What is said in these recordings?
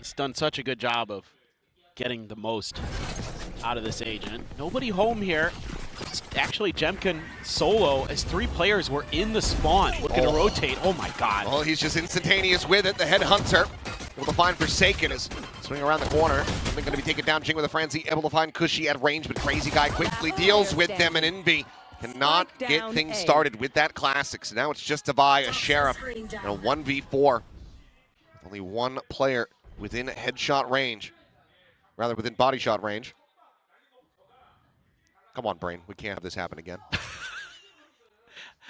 He's done such a good job of getting the most out of this agent. Nobody home here. It's actually Gen.G solo as 3 players were in the spawn looking to rotate. Oh my god. Well, he's just instantaneous with it. The headhunter able to find Forsaken is swinging around the corner. Something going to be taken down. Jing with a frenzy, able to find Cushy at range, but Crazy Guy quickly deals with them, and Envy cannot get things started with that classic. So now it's just Devi, a Sheriff, and a 1v4. With only one player within headshot range, rather within body shot range. Come on, Brain. We can't have this happen again.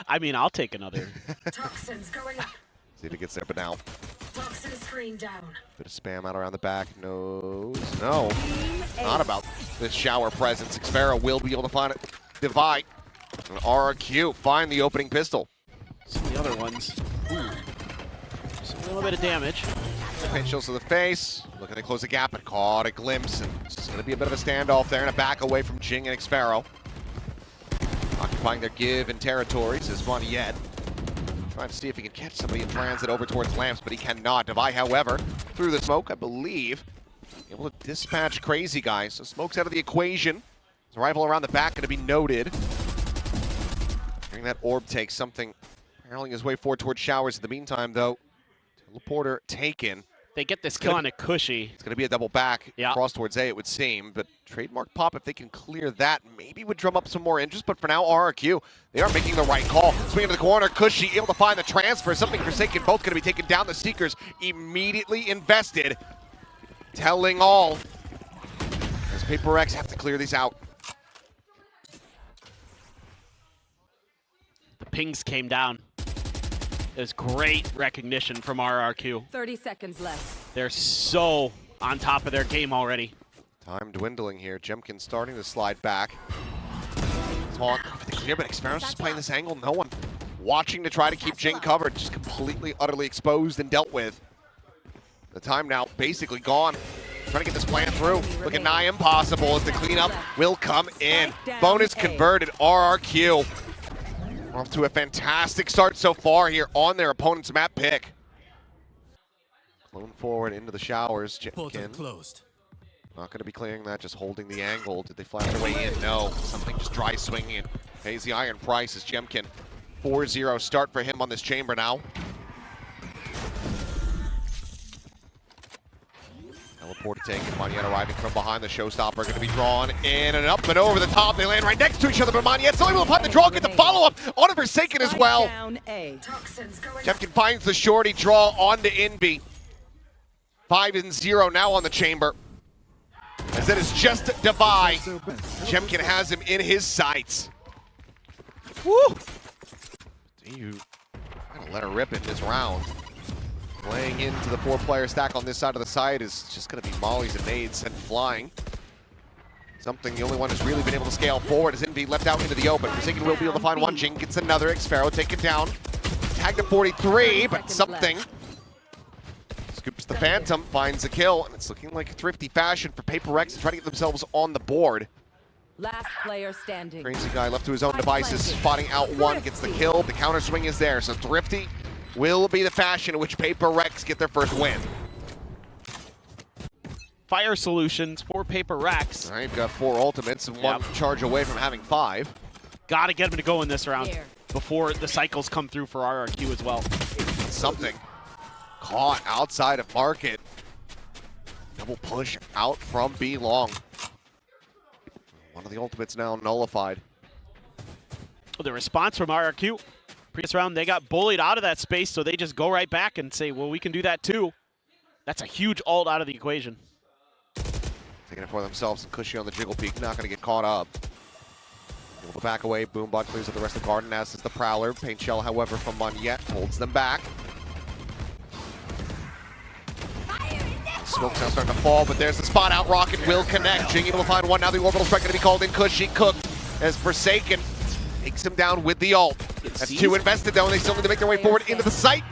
I mean, I'll take another. Toxins going up. See if he gets there, but now. Toxin screen down. Bit of spam out around the back. No, not about this shower presence. Xfera will be able to find it. Devi and RRQ find the opening pistol. Some of the other ones. Ooh. Just a little bit of damage. Pinch to the face. Looking to close the gap, but caught a glimpse, and it's going to be a bit of a standoff there and a back away from Jing and Xfera. Occupying their give and territories is Yet. Trying to see if he can catch somebody in transit over towards Lamps, but he cannot. Devi, however, through the smoke, I believe, able to dispatch Crazy Guy. So smoke's out of the equation. His rifle around the back going to be noted. During that orb takes something, barreling his way forward towards Showers. In the meantime, though, teleporter taken. They get this kill on a Cushy. It's going to be a double back across towards A, it would seem. But trademark pop, if they can clear that, maybe would drum up some more interest. But for now, RRQ, they are making the right call. Swing into the corner, Cushy able to find the transfer. Something Forsaken, both going to be taken down. The Seekers immediately invested. Telling all. As Paper X have to clear these out. The pings came down. It was great recognition from RRQ. 30 seconds left. They're so on top of their game already. Time dwindling here. Gen.G starting to slide back. Taunt for the clear, but Xfera's just playing this angle. No one watching to try to keep Jing covered. Just completely, utterly exposed and dealt with. The time now basically gone. Trying to get this plan through. Looking nigh impossible as the cleanup will come in. Bonus converted, RRQ. Off to a fantastic start so far here on their opponent's map pick. Clone forward into the showers. Gen.G closed. Not going to be clearing that, just holding the angle. Did they flash their way in? No. Something just dry swinging in. Pays the iron price as Gen.G 4-0 start for him on this chamber now. Teleport taken. Monyet arriving from behind. The showstopper going to be drawn in and up and over the top. They land right next to each other, but Monyet's still able to find the draw, get the follow-up on a Forsaken as well. Gen.G finds the shorty draw onto Envy. 5-0 now on the chamber. As it is just Devi. Gen.G has him in his sights. Woo! You gotta let her rip in this round. Playing into the 4-player stack on this side of the site is just going to be mollies and nades sent flying. Something the only one who's really been able to scale forward is Envy left out into the open. Forsaken will be able to find one. Jing gets another. Xfera taken down. Tagged to 43, but something. Scoops the Phantom, finds a kill, and it's looking like a thrifty fashion for Paper X to try to get themselves on the board. Last player standing. Crazy Guy left to his own devices, spotting out one, gets the kill. The counter swing is there, so thrifty will be the fashion in which Paper X get their first win. Fire solutions for Paper X. All right, got 4 ultimates and one charge away from having 5. Got to get him to go in this round before the cycles come through for RRQ as well. Something caught outside of market. Double push out from B long. One of the ultimates now nullified. The response from RRQ. Previous round, they got bullied out of that space, so they just go right back and say, well, we can do that too. That's a huge ult out of the equation. Taking it for themselves, and Cushy on the jiggle peak, not going to get caught up. Able to back away, Boombot clears up the rest of the garden, as is the Prowler. Paint Shell, however, from Monyet holds them back. Smoke's now starting to fall, but there's the spot out. Rocket will connect. Jing able to find one. Now the orbital strike going to be called in. Cushy cooked as Forsaken takes him down with the ult. That's 2 invested though, and they still need to make their way forward into the site.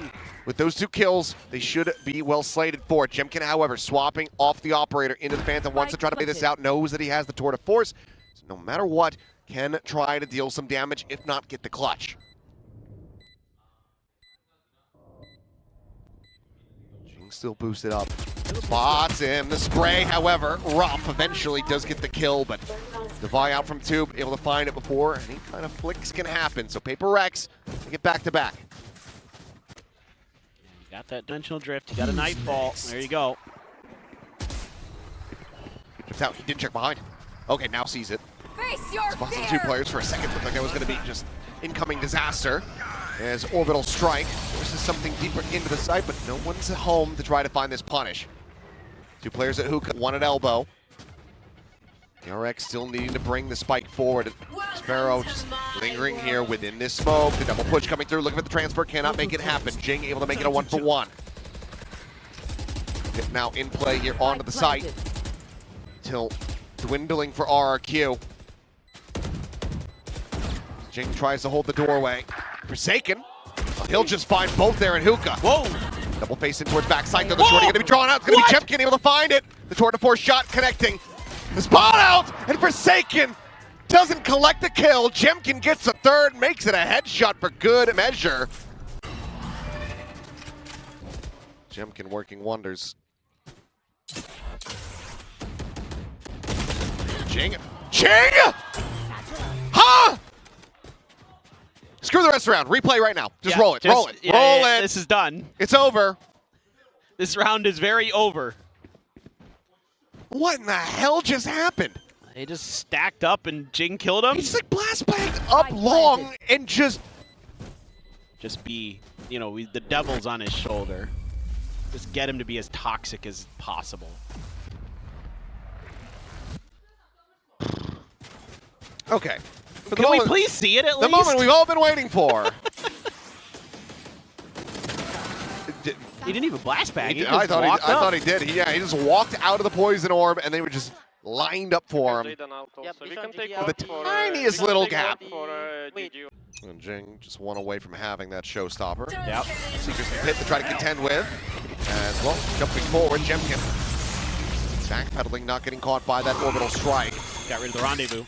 With those 2 kills, they should be well slated for it. Gen.G, however, swapping off the operator into the Phantom, wants to try to play this out, knows that he has the tour de force. So no matter what, can try to deal some damage, if not get the clutch. Jing still boosted up. Spots him. The spray, however, rough. Eventually does get the kill, but Devi out from tube, able to find it before any kind of flicks can happen. So Paper Rex, they get back to back. You got that dimensional drift. You got a nightfall. There you go. Drift out. He didn't check behind. Okay, now sees it. Face your Spots the fear. 2 players for a second. Looked like that was going to be just incoming disaster. As orbital strike forces something deeper into the site, but no one's at home to try to find this punish. 2 players at hookah, 1 at elbow. The RX still needing to bring the spike forward. Sparrow just lingering here within this smoke. The double push coming through, looking for the transfer, cannot make it happen. Jing able to make it a 1-for-1. Now in play here onto the site. Till dwindling for RRQ. Jing tries to hold the doorway. Forsaken. He'll just find both there in hookah. Whoa! Double face in towards backside. Though the shorty going to be drawn out. It's going to be Chepkin able to find it. The tour de force shot connecting. The spot out, and Forsaken doesn't collect the kill. Jemkin gets a third, makes it a headshot for good measure. Jemkin working wonders. Ching! Huh? Screw the rest around. Replay right now. Just roll it. Roll it. Roll it. This is done. It's over. This round is very over. What in the hell just happened? They just stacked up and Jing killed him. He just like blast banged up long and just be, you know, the devil's on his shoulder. Just get him to be as toxic as possible. okay. Can we please see it at least? The moment we've all been waiting for. He didn't even blast bang. He I just thought walked he did. He just walked out of the poison orb and they were just lined up for him. With the tiniest little gap. And Jing just one away from having that showstopper. Yep. Seekers in the pit to try to contend with. As well, jumping forward, Jemkin. Backpedaling, not getting caught by that orbital strike. Got rid of the rendezvous.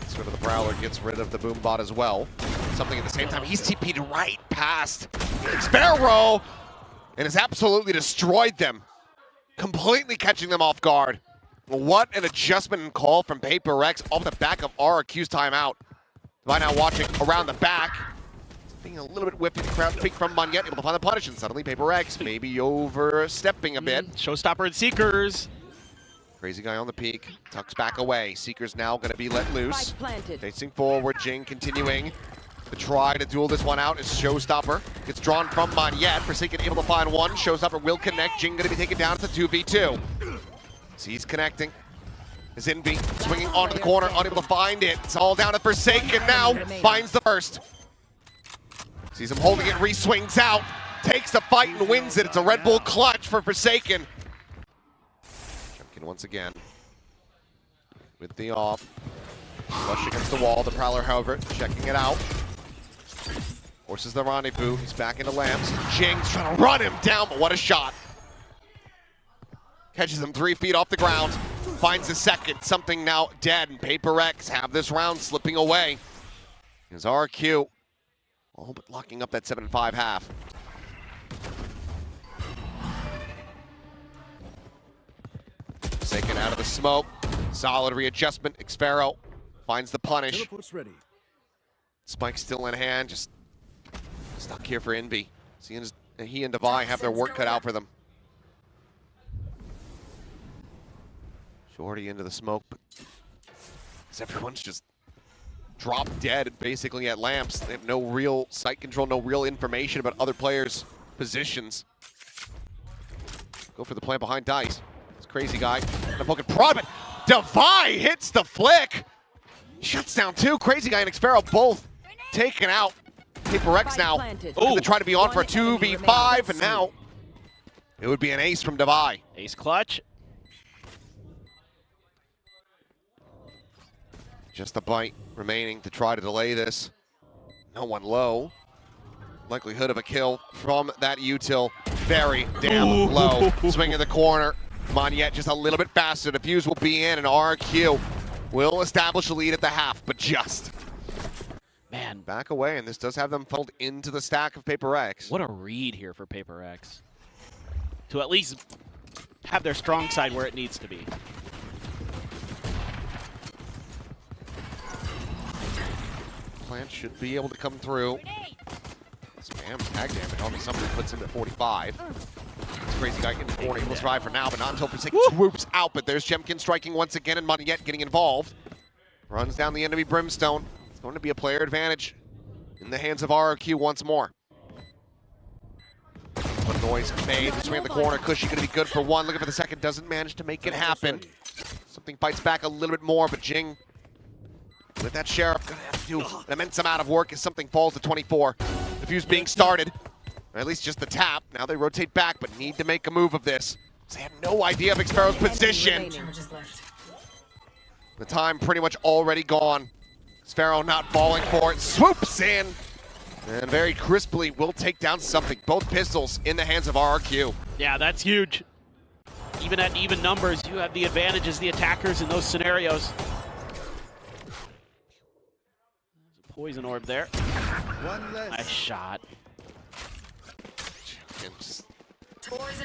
Sort of the Prowler gets rid of the boom bot as well. Something at the same time, he's TP'd right past Sparrow and has absolutely destroyed them, completely catching them off guard. What an adjustment and call from Paper Rex off the back of RRQ's timeout. By now watching around the back, being a little bit whipped, crowd peek from Munyet, able to find the punish, and suddenly Paper Rex maybe overstepping a bit. Showstopper and Seekers. Crazy guy on the peak, tucks back away. Seekers now going to be let loose. Facing forward, Jing continuing to try to duel this one out as Showstopper gets drawn from Munyet. Forsaken able to find one. Showstopper will connect. Jing going to be taken down to 2v2. Sees connecting. Is Envy swinging onto the corner, unable to find it. It's all down to Forsaken now. Finds the first. Sees him holding it, re-swings out. Takes the fight and wins it. It's a Red Bull clutch for Forsaken. Once again, with the off, flush against the wall. The Prowler, however, checking it out. Forces the rendezvous. He's back into Lamps. Jing's trying to run him down, but what a shot. Catches him 3 feet off the ground. Finds the second. Something now dead, and Paper Rex have this round slipping away. Here's RQ. All but locking up that 7-5 half. Taken out of the smoke. Solid readjustment. Xfero finds the punish. Spike still in hand. Just stuck here for Envy. He and Devi have their work cut out for them. Shorty into the smoke, but everyone's just dropped dead basically at Lamps. They have no real sight control, no real information about other players' positions. Go for the plant behind Dice. Crazy guy, the poking prod, but Devi hits the flick. Shuts down 2. Crazy guy and Xfero both taken out. Paper Rex now looking to try to be on for a 2v5, and now it would be an ace from Devi. Ace clutch. Just a bite remaining to try to delay this. No one low. Likelihood of a kill from that util very damn low. Swing in the corner. Munyet just a little bit faster. The fuse will be in, and RQ will establish a lead at the half, but just. Man, back away, and this does have them funneled into the stack of Paper Rex. What a read here for Paper Rex. to at least have their strong side where it needs to be. Plant should be able to come through. Spam tag damage. Obviously somebody puts him at 45. This crazy guy in the corner. He will survive for now, but not until Forsaken swoops out. But there's Gen.G striking once again, and Moneyet getting involved. Runs down the enemy Brimstone. It's going to be a player advantage in the hands of RRQ once more. What noise made. Swing in the corner. Cushy going to be good for one. Looking for the second. Doesn't manage to make it happen. Something fights back a little bit more, but Jing, with that Sheriff, going to have to do an immense amount of work as something falls to 24. The fuse being started. Or at least just the tap. Now they rotate back, but need to make a move of this. They have no idea of Xfero's position. The time pretty much already gone. Xfero not falling for it. Swoops in. And very crisply will take down something. Both pistols in the hands of RRQ. Yeah, that's huge. Even at even numbers, you have the advantage as the attackers in those scenarios. There's a poison orb there. Nice shot. Just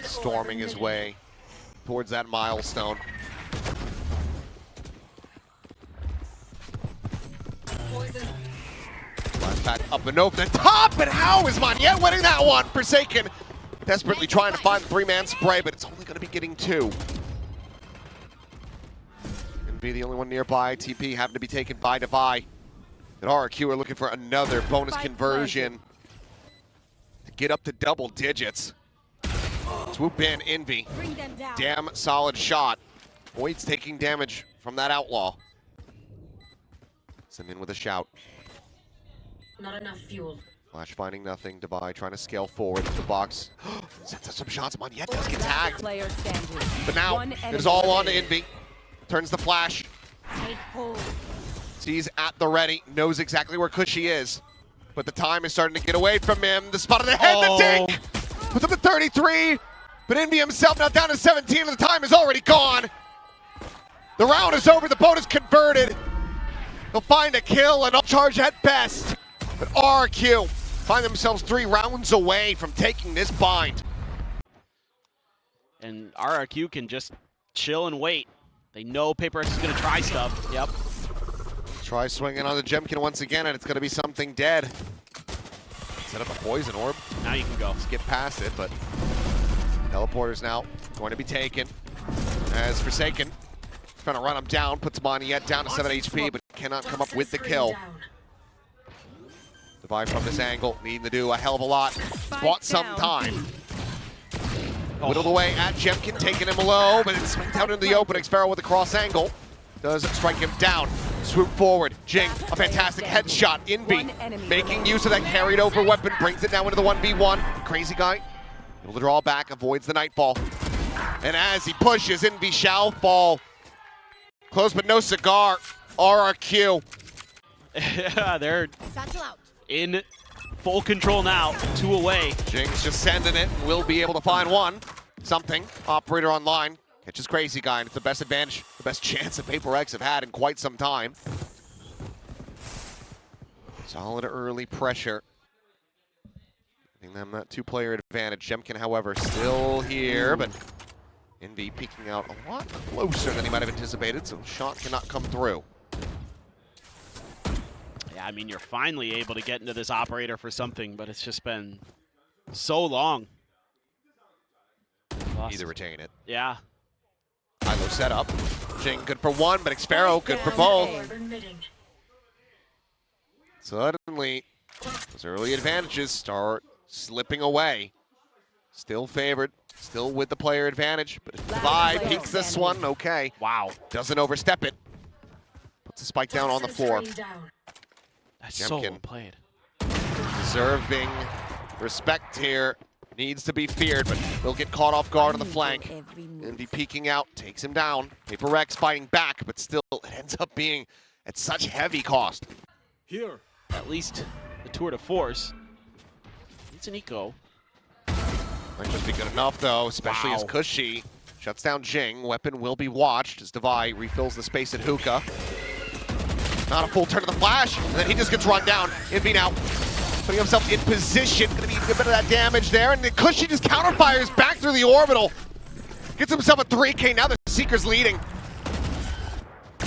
storming his way towards that milestone. Last pad up and over the top, and how is Moneyet winning that one? Forsaken desperately trying to find the three-man spray, but it's only going to be getting two. Gonna be the only one nearby. TP having to be taken by Devi. And RRQ are looking for another bonus conversion to get up to double digits. Swoop in, Envy. Damn solid shot. Void's taking damage from that outlaw. Send in with a shout. Not enough fuel. Flash finding nothing. Devi trying to scale forward to the box. Sets up some shots. Moneyet does get tagged. But now it is all on to Envy. Turns the flash. Sees at the ready. Knows exactly where Cushy is. But the time is starting to get away from him. The spot on the head, the dink! Puts up to 33. But Envy himself now down to 17, and the time is already gone. The round is over. The boat is converted. They'll find a kill and I'll charge at best. But RRQ find themselves 3 rounds away from taking this bind. And RRQ can just chill and wait. They know Paper X is going to try stuff. Yep. Try swinging on the Gen.G once again, and it's going to be something dead. Set up a poison orb. Now you can go. Skip past it, but teleporter's now going to be taken. As Forsaken trying to run him down, puts Moneyet down to 7 HP, but cannot come up with the kill. Devi from this angle, needing to do a hell of a lot. Bought some time. Whittled away at Gen.G, taking him low, but it's swings out into the open. Xfero with a cross angle. Does strike him down. Swoop forward. Jing, a fantastic headshot. Envy making use of that carried over weapon. Brings it down into the 1v1. Crazy guy able to draw back, avoids the Nightfall. And as he pushes, Envy shall fall. Close but no cigar. RRQ. Yeah, they're in full control now. 2 away. Jing's just sending it. Will be able to find one. Something. Operator online. Catches Crazy Guy, and it's the best advantage, the best chance that Paper X have had in quite some time. Solid early pressure. Giving them that 2-player advantage. Gen.G, however, still here, but Envy peeking out a lot closer than he might have anticipated, so shot cannot come through. Yeah, I mean, you're finally able to get into this operator for something, but it's just been so long. Lost. Either retain it. Yeah. Hilo set up. Jing good for one, but Xfero good for both. Suddenly, those early advantages start slipping away. Still favored, still with the player advantage, but if Devi peeks this one, okay. Wow. Doesn't overstep it. Puts the spike down on the floor. That's so well played. Deserving respect here. Needs to be feared, but will get caught off guard on the flank. Envy peeking out, takes him down. Paper X fighting back, but still it ends up being at such heavy cost. Here. At least the tour de force. It's an eco. Might just be good enough though, especially as Cushy shuts down Jing. Weapon will be watched as Devi refills the space at Hookah. Not a full turn of the flash, and then he just gets run down. Envy now Putting himself in position, gonna be a bit of that damage there, and Cushy just counterfires back through the orbital. Gets himself a 3K, now the Seeker's leading.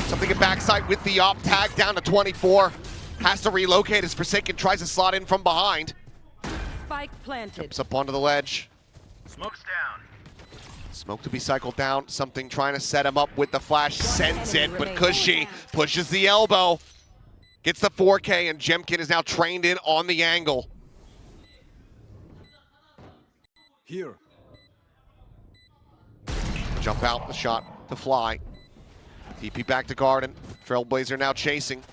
Something at backside with the op tag down to 24. Has to relocate as Forsaken tries to slot in from behind. Spike planted. Jumps up onto the ledge. Smoke's down. Smoke to be cycled down. Something trying to set him up with the flash. Sends it, but Cushy pushes the elbow. Gets the 4K, and Gen.G is now trained in on the angle. Here. Jump out, the shot to fly. TP back to Garden. Trailblazer now chasing.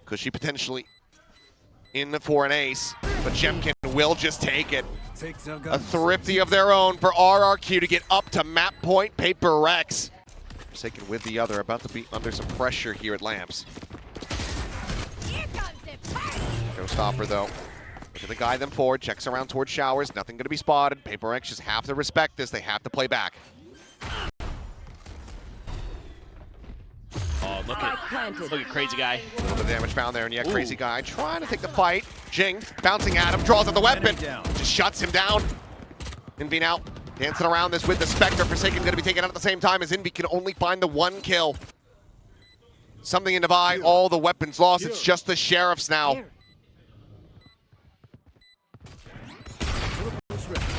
Cushy potentially in for an ace, but Gen.G will just take it. A thrifty of their own for RRQ to get up to map point. Paper Rex. Forsaken with the other, about to be under some pressure here at Lamps. Showstopper though. Looking to guide them forward, checks around towards Showers, nothing gonna be spotted. Paper Rex just have to respect this, they have to play back. Oh, look at Crazy Guy. A little bit of damage found there, and yeah, Crazy Guy trying to take the fight. Jing bouncing at him, draws out the weapon, just shuts him down. Envy now dancing around this with the Spectre. Forsaken gonna be taken out at the same time as Envy can only find the 1 kill. Something in Divide, all the weapons lost. It's just the Sheriffs now.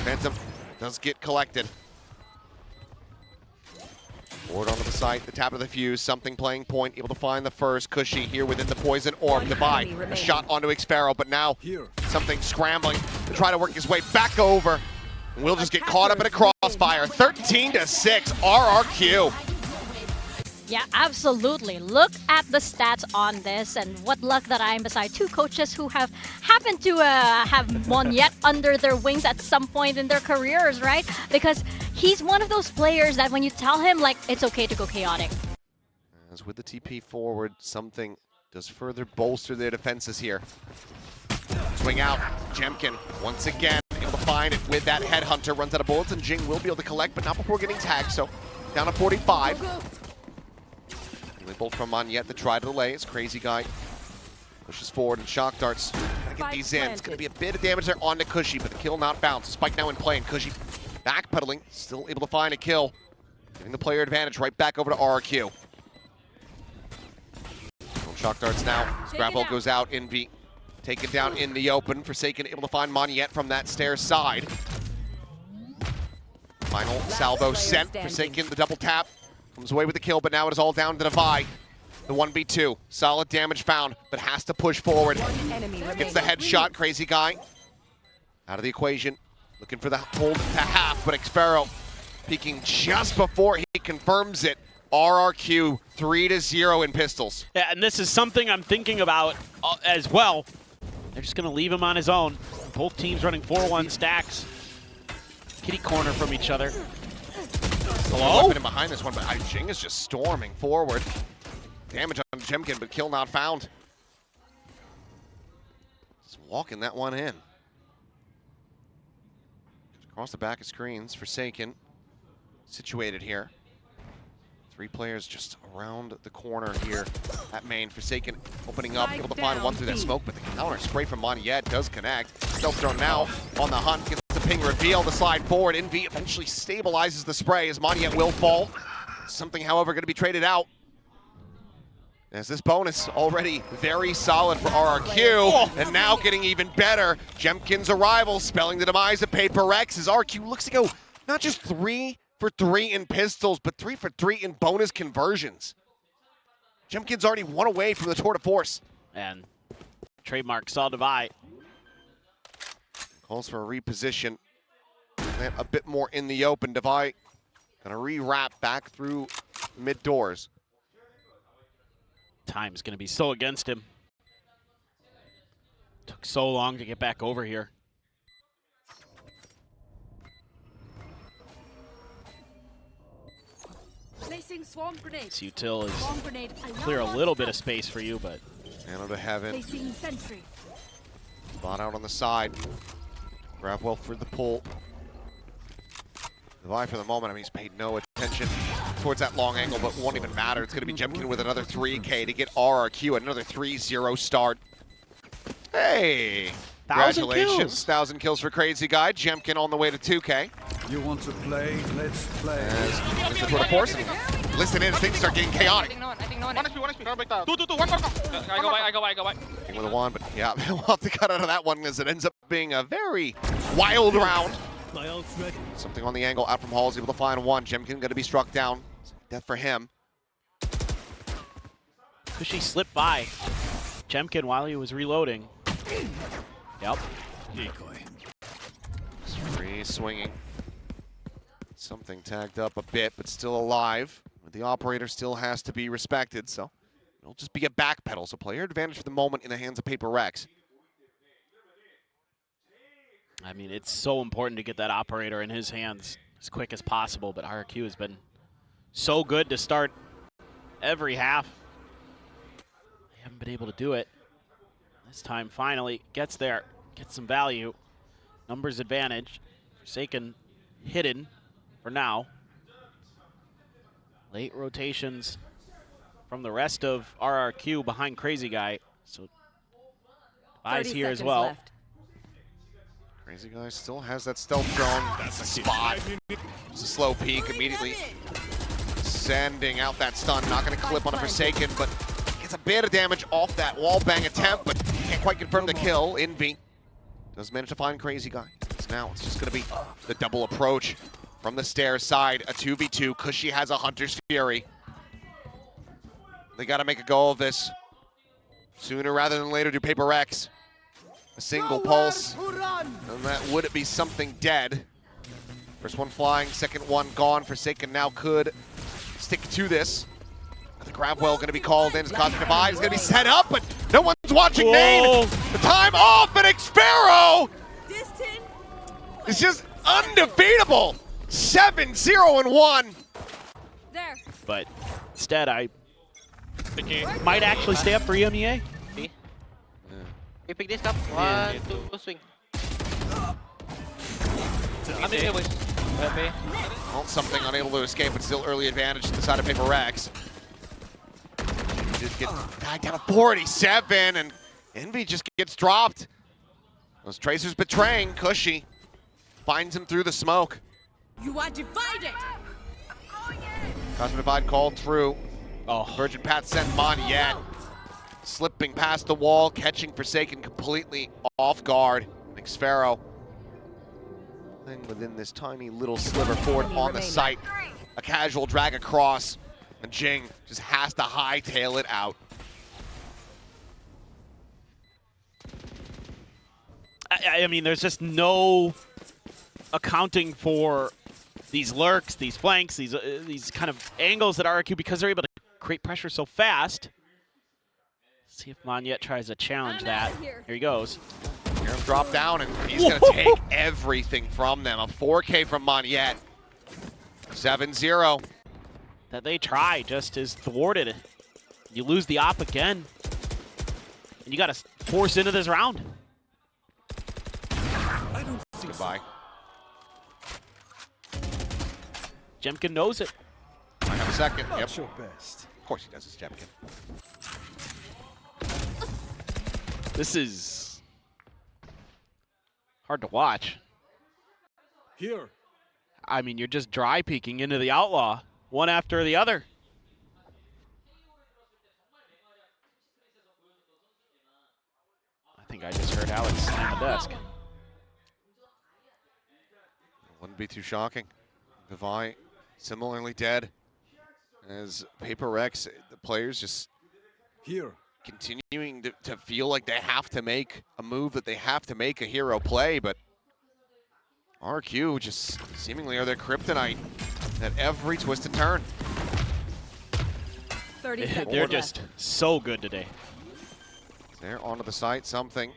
Phantom does get collected. Ward onto the site, the tap of the fuse, something playing point, able to find the first. Cushy here within the poison orb. Divide, a shot onto Xpharaoh, but now something scrambling to try to work his way back over. And we'll just get caught up in a crossfire. 13-6, RRQ. Yeah, absolutely. Look at the stats on this, and what luck that I'm beside two coaches who have happened to have one yet under their wings at some point in their careers, right? Because he's one of those players that when you tell him, like, it's okay to go chaotic. As with the TP forward, something does further bolster their defenses here. Swing out, Gen.G once again able to find it with that headhunter, runs out of bullets, and Jing will be able to collect, but not before getting tagged, so down to 45. Bolt from Monyet to try to delay. It's Crazy Guy pushes forward and shock darts. Gotta get these in. It's gonna be a bit of damage there onto Cushy, but the kill not bounced. Spike now in play, and Cushy backpedaling, still able to find a kill. Giving the player advantage right back over to RRQ. Shock darts now. Scrapple goes out. Envy taken down in the open. Forsaken able to find Monyet from that stairs side. Final salvo sent. Forsaken the double tap. Comes away with the kill, but now it is all down to Divide. The 1v2. Solid damage found, but has to push forward. Gets the headshot. Crazy Guy out of the equation. Looking for the hold to half, but Xpharaoh peeking just before he confirms it. RRQ 3-0 in pistols. Yeah, and this is something I'm thinking about as well. They're just going to leave him on his own. Both teams running 4-1 stacks. Kitty corner from each other. Hello? Weapon in behind this one, but Jing is just storming forward. Damage on Gen.G, but kill not found. Just walking that one in. Across the back of screens, Forsaken situated here. 3 players just around the corner here at main. Forsaken opening up, able to find one through that smoke, but the counter spray from Monyet does connect. Stealth thrown now on the hunt, gets the ping reveal to slide forward. Envy eventually stabilizes the spray as Monyet will fall. Something, however, going to be traded out. As this bonus already very solid for RRQ, and now getting even better. Gen.G's arrival spelling the demise of Paper Rex as RRQ looks to go not just 3 for 3 in pistols, but 3 for 3 in bonus conversions. Gen.G's already one away from the tour de force. And trademark saw Divide. Calls for a reposition. And a bit more in the open. Divide gonna re-wrap back through mid doors. Time's gonna be so against him. Took so long to get back over here. Placing swarm grenade. Sutil is clear a little bit of space for you, but Arrow to heaven. Placing sentry. Spot out on the side. Grab well for the pull. Divide for the moment, I mean, he's paid no attention towards that long angle, but won't even matter. It's going to be Gen.G with another 3K to get RRQ, another 3-0 start. Hey! 1,000 Congratulations. kills. 1,000 kills for Crazy Guy. Jemkin on the way to 2K. You want to play? Let's play. As Mr. Twitter Force. Listen in as things start getting chaotic. I think no one. 1 HP. 2, 1 more. I go by. King with a 1, but yeah, we'll have to cut out of that one as it ends up being a very wild round. Something on the angle out from Hall is able to find 1. Jemkin going to be struck down. Death for him. Cushy slipped by Jemkin while he was reloading. Yep. Free swinging. Something tagged up a bit, but still alive. But the operator still has to be respected, so it'll just be a backpedal. So player advantage for the moment in the hands of Paper Rex. I mean, it's so important to get that operator in his hands as quick as possible, but RQ has been so good to start every half. They haven't been able to do it. This time, finally, gets there, gets some value. Numbers advantage. Forsaken hidden for now. Late rotations from the rest of RRQ behind Crazy Guy. So, Devi's here as well. Left. Crazy Guy still has that stealth drone. That's a spot. It's a slow peek immediately. Sending out that stun. Not going to clip on a Forsaken, but gets a bit of damage off that wall bang attempt, but can't quite confirm the kill. Envy does manage to find Crazy Guy. So now it's just going to be the double approach from the stairs side. A 2v2. Cushy has a Hunter's Fury. They got to make a go of this. Sooner rather than later do Paper Rex. A single pulse, and that would be something dead. First one flying, second one gone. Forsaken now could stick to this. The grab well going to be called in as Cosmic Divide is going to be set up, but no one's watching Nane. The time off, and Xpharaoh is just undefeatable. 7-0-1. There. But instead, I might actually stay up for EMEA. You pick this up. 1, 2, swing. I'm in here, boys. Well, something unable to escape, but still early advantage to the side of Paper Rex. Just get tagged down to 47, and Envy just gets dropped. Those tracers betraying. Cushy finds him through the smoke. You are divided. Cosmic Divide called through. Oh, Virgin Path sent Monyet. Slipping past the wall, catching Forsaken completely off guard. Xpharaoh playing within this tiny little sliver forward on the site. A casual drag across, and Jing just has to hightail it out. I mean, there's just no accounting for these lurks, these flanks, these kind of angles that RRQ, because they're able to create pressure so fast. See if Monyet tries to challenge that. Here he goes. Hear him drop down, and he's going to take everything from them. A 4K from Monyet. 7-0. That they try just is thwarted. You lose the op again. And you got to force into this round. Goodbye. Jemkin knows it. I have a second. Yep. That's your best. Of course he does, it's Jemkin. This is hard to watch. Here. I mean, you're just dry peeking into the Outlaw, one after the other. I think I just heard Alex slam the desk. Wouldn't be too shocking. Devi similarly dead. As Paper Rex, the players just Here. continuing to feel like they have to make a move, that they have to make a hero play, but RQ just seemingly are their kryptonite at every twist and turn. 30 seconds They're left. just so good today. They're onto the site, something.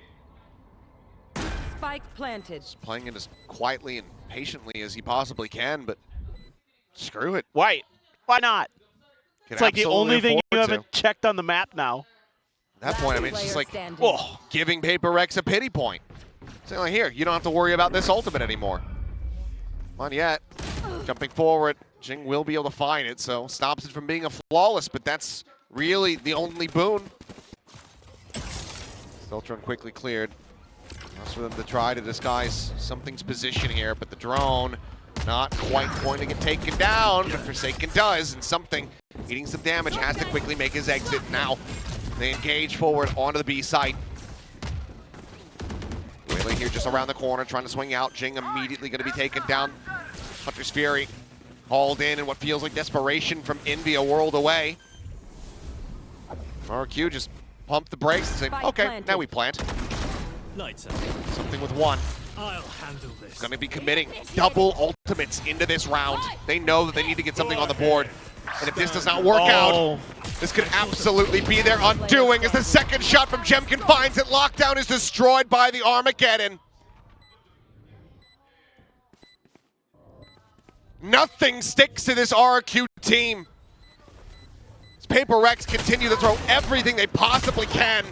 Spike planted. Just playing it as quietly and patiently as he possibly can, but screw it. Why not? Can It's like the only thing you afford to. haven't checked on the map now. At that point, I mean, it's just like Oh, giving Paper Rex a pity point. Saying like, here, you don't have to worry about this ultimate anymore. Monyet jumping forward. Jing will be able to find it, so stops it from being a flawless, but that's really the only boon. Filtron quickly cleared. That's for them to try to disguise something's position here, but the drone not quite going to get taken down, but Forsaken does, and something eating some damage has to quickly make his exit. Now they engage forward onto the B site. Wailing here just around the corner, trying to swing out. Jing immediately going to be taken down. Hunter's Fury hauled in what feels like desperation from Envy a world away. RQ just pumped the brakes and said, okay, now we plant. Lights out. Something with one. I'll handle this. Going to be committing double ultimates into this round. They know that they need to get something on the board. And if this does not work out, this could absolutely be their undoing as the second shot from Gen.G finds it. Lockdown is destroyed by the Armageddon. Nothing sticks to this RQ team. As Paper Rex continue to throw everything they possibly can.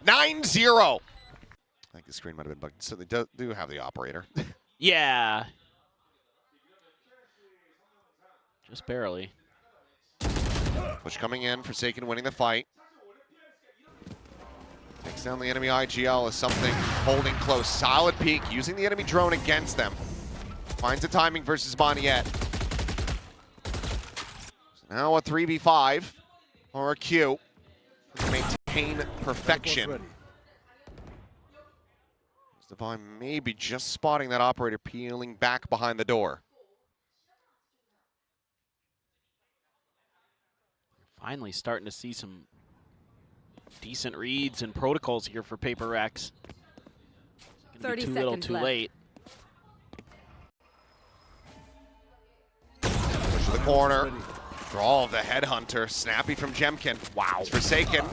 9-0. I think the screen might have been bugged. So they do have the operator. Yeah. Just barely. Push coming in, Forsaken winning the fight. Takes down the enemy IGL as something holding close. Solid peek, using the enemy drone against them. Finds the timing versus Boniette. So now a 3v5 or a Q to maintain perfection. Divine maybe just spotting that operator peeling back behind the door. Finally starting to see some decent reads and protocols here for Paper Rex. 30 too little, seconds too left. late. Push to the corner. Draw of the Headhunter. Snappy from Gen.G. Wow. Forsaken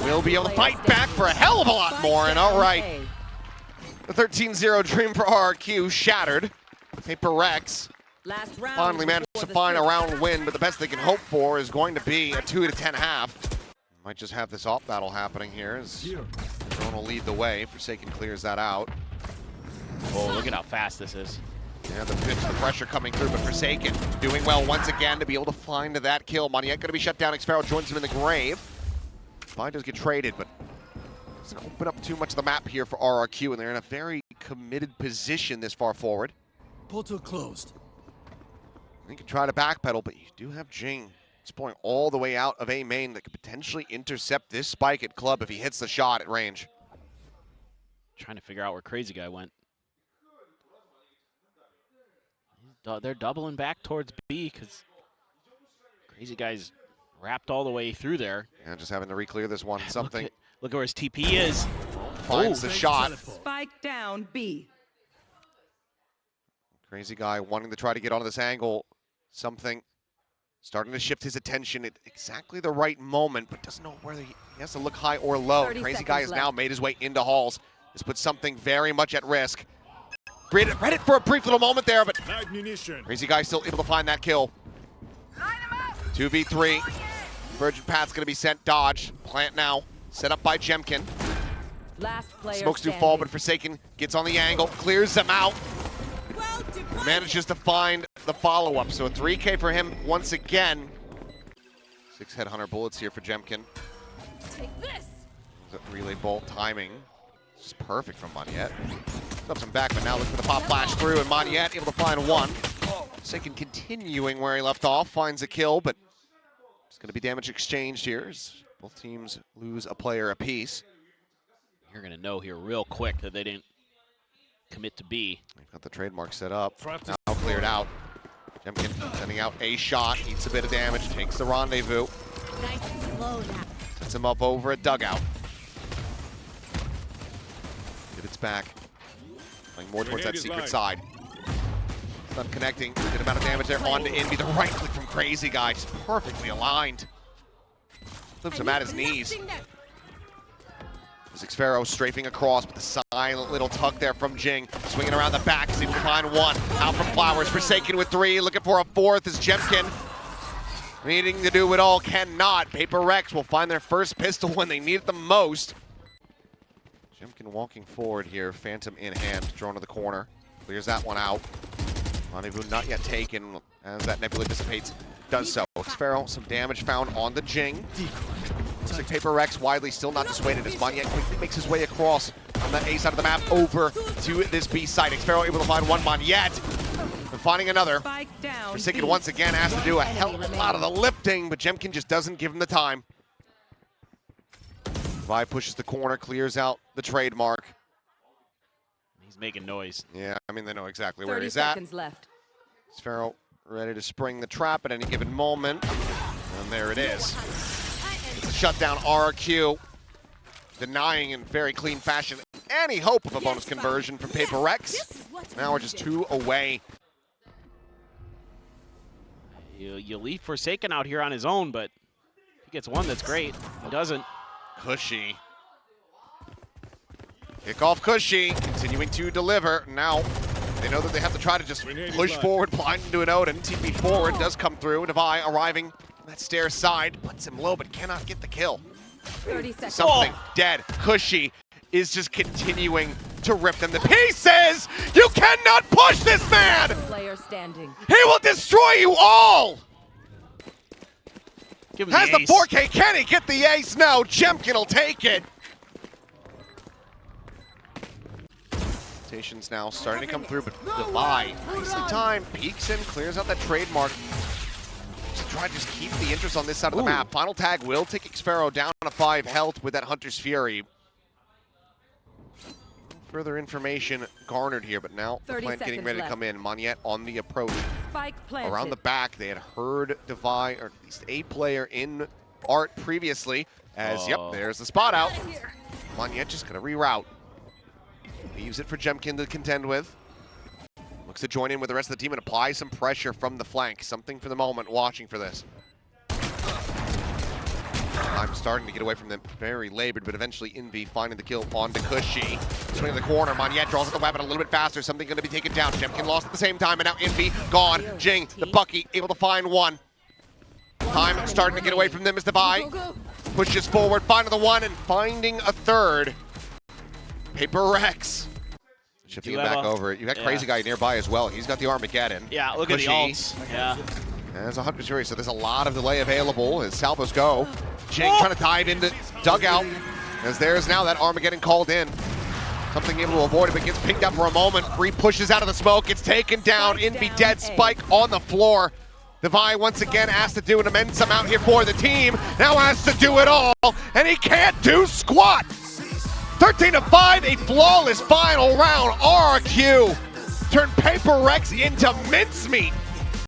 will be able to fight back for a hell of a lot more. And all right, the 13-0 dream for RQ shattered. Paper Rex Last round finally managed to find a round win, but the best they can hope for is going to be a 2-10 half. Might just have this off battle happening here as Drone will lead the way. Forsaken clears that out. Oh, look at how fast this is. Yeah, the pressure coming through, but Forsaken doing well once again to be able to find that kill. Boniette going to be shut down. Xpharaoh joins him in the grave. Fine does get traded, but doesn't open up too much of the map here for RRQ, and they're in a very committed position this far forward. Portal closed. You can try to backpedal, but you do have Jing exploring all the way out of A main that could potentially intercept this spike at club if he hits the shot at range. Trying to figure out where Crazy Guy went. They're doubling back towards B because Crazy Guy's wrapped all the way through there. Yeah, just having to re-clear this one. Something. Look at where his TP is. Finds the shot. Spike down B. Crazy Guy wanting to try to get onto this angle. Something starting to shift his attention at exactly the right moment, but doesn't know whether he has to look high or low. Crazy Guy has now made his way into halls. This puts something very much at risk. Read it for a brief little moment there, but Crazy Guy still able to find that kill. 2v3. Virgin Path's going to be sent dodge. Plant now. Set up by Gen.G. Last player Smokes do standing. fall, but Forsaken gets on the angle, clears them out. Manages to find the follow-up. So a 3K for him once again. 6 Headhunter bullets here for Gen.G. Take this. Relay bolt timing. It's just perfect from Boniette. Steps him back, but now look for the pop flash through, and Boniette able to find one. Forsaken continuing where he left off, finds a kill, but it's going to be damage exchanged here as both teams lose a player apiece. You're going to know here real quick that they didn't commit to B. They've got the trademark set up. Now cleared out. Gen.G sending out a shot, eats a bit of damage, takes the rendezvous. Nice and slow now. Sets him up over a dugout. Pivots back. Playing more towards that secret side. It's not connecting. Good amount of damage there onto Envy. The right click from Crazy Guy, just perfectly aligned. Flips him at his knees. Xpharaoh strafing across, but the silent little tuck there from Jing. Swinging around the back, is able to find one. Out from Flowers, Forsaken with 3, looking for a 4th as Gen.G needing to do it all, cannot. Paper Rex will find their first pistol when they need it the most. Gen.G walking forward here, Phantom in hand, drawn to the corner. Clears that one out. Rendezvous not yet taken as that nebula dissipates. Does so. Xpharaoh, some damage found on the Jing. Looks like Paper Rex widely still not dissuaded as Monyet quickly makes his way across on that A side of the map over to this B side. Xpharaoh able to find one Monyet. And finding another. Spike down. Forsaken once again has to do a hell of a lot of the lifting, but Jemkin just doesn't give him the time. Vi pushes the corner, clears out the trademark. He's making noise. Yeah, I mean, they know exactly where 30 he's at. seconds left. Xpharaoh ready to spring the trap at any given moment. And there it is. It's a shutdown RQ. Denying in very clean fashion any hope of a bonus conversion from Paper Rex. Now we're just 2 away. You leave Forsaken out here on his own, but if he gets one, that's great. He doesn't. Cushy. Kickoff Cushy, continuing to deliver. Now, they know that they have to try to just push forward, blind into an Odin. TP forward does come through. Devi arriving on that stair side, puts him low, but cannot get the kill. 30 seconds. Something dead. Cushy is just continuing to rip them to pieces. You cannot push this man. Player standing. He will destroy you all. Give him Has the ace. 4K, can he get the ace? No, Jemkin will take it. Stations now starting to come through, but Devi, nicely timed, peeks in, clears out that trademark. Just try to just keep the interest on this side of the map. Final tag will take Xpharaoh down to 5 health with that Hunter's Fury. Further information garnered here, but now the 30 plant getting seconds ready left. to come in. Monyet on the approach. Spike planted. Around the back, they had heard Devi, or at least a player in Art previously, as, yep, there's the spot out. Monyet just gonna reroute. Leaves it for Jemkin to contend with. Looks to join in with the rest of the team and apply some pressure from the flank. Something for the moment, watching for this. I'm starting to get away from them, very labored, but eventually Envy finding the kill onto Cushy. Swinging the corner, Monyet draws out the weapon a little bit faster. Something going to be taken down. Jemkin lost at the same time, and now Envy gone. Jing, the Bucky, able to find one. Time starting to get away from them as Devi pushes forward, finding the one, and finding a third. Paper Rex. Shifting him back over it. You got Crazy Guy nearby as well. He's got the Armageddon. Yeah, look at the ults. Yeah. There's a Hunter's Fury, so there's a lot of delay available as salvos go. Jing trying to dive into dugout, as there's now that Armageddon called in. Something able to avoid it, but gets picked up for a moment. Bree pushes out of the smoke, gets taken down. Envy dead, Spike on the floor. Devi once again asked to do an immense amount here for the team. Now has to do it all, and he can't do squat. 13-5, a flawless final round. RQ turned Paper Rex into mincemeat.